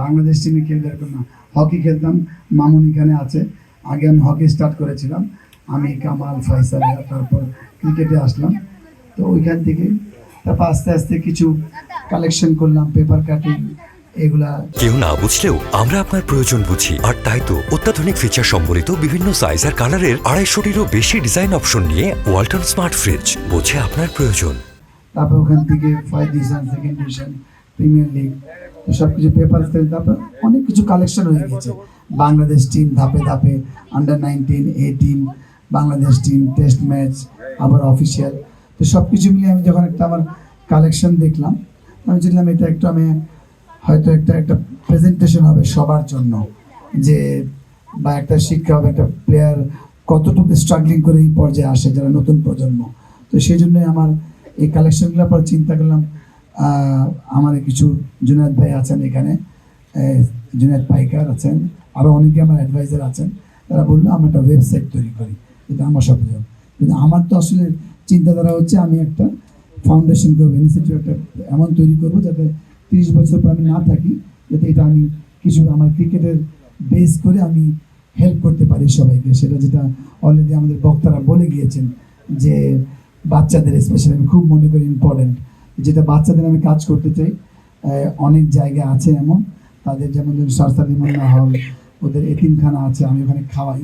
বাংলাদেশ টিমে খেলবে এরকম না, হকি খেলতাম। মামুন এখানে আছে, আগে আমি হকি স্টার্ট করেছিলাম, আমি কামাল ফয়সাল, তারপর ক্রিকেটে আসলাম। তো ওইখান থেকে তারপর আস্তে আস্তে কিছু কালেকশন করলাম, পেপার কাটিং এগুলা। কেউ না বুঝলেও আমরা আপনার প্রয়োজন বুঝি, আর তাই তো অত্যাধুনিক ফিচার সম্বলিত বিভিন্ন সাইজ আর কালারের 250-টিরও বেশি ডিজাইন অপশন নিয়ে ওয়ালটন স্মার্ট ফ্রিজ বোঝে আপনার প্রয়োজন। তারপর ওখান থেকে first division, second division, premier league, তো সব কিছু পেপার, তারপর অনেক কিছু কালেকশন হয়ে গেছে। বাংলাদেশ টিম ধাপে ধাপে, under 19, 18 Bangladesh team, test match, আবার অফিসিয়াল। তো সব কিছু মিলিয়ে আমি যখন একটা আমার কালেকশন দেখলাম, আমি দেখলাম এটা একটু আমি হয়তো একটা প্রেজেন্টেশন হবে সবার জন্য, যে বা একটা শিক্ষা হবে, একটা প্লেয়ার কতটুকু স্ট্রাগলিং করে এই পর্যায়ে আসে যারা নতুন প্রজন্ম। তো সেই জন্যই আমার এই কালেকশনগুলোর পর চিন্তা করলাম, আমার কিছু জুনায়েদ ভাই আছেন এখানে, জুনায়েদ পাইকার আছেন, আরও অনেকে আমার অ্যাডভাইজার আছেন, তারা বললো আমরা একটা ওয়েবসাইট তৈরি করি। এটা আমার সব, কিন্তু আমার তো আসলে চিন্তাধারা হচ্ছে আমি একটা ফাউন্ডেশন করবো, ইনিশিয়েটিভ একটা এমন তৈরি করবো যাতে 30 বছর পর আমি না থাকি, যাতে এটা আমি কিছু আমার ক্রিকেটের বেস করে আমি হেল্প করতে পারি সবাইকে। সেটা যেটা অলরেডি আমাদের বক্তারা বলে গিয়েছেন, যে বাচ্চাদের স্পেশালি আমি খুব মনে করি ইম্পর্টেন্ট, যেটা বাচ্চাদের আমি কাজ করতে চাই। অনেক জায়গা আছে এমন, তাদের যেমন সরকারি মহিলা হল, ওদের এতিমখানা আছে, আমি ওখানে খাওয়াই।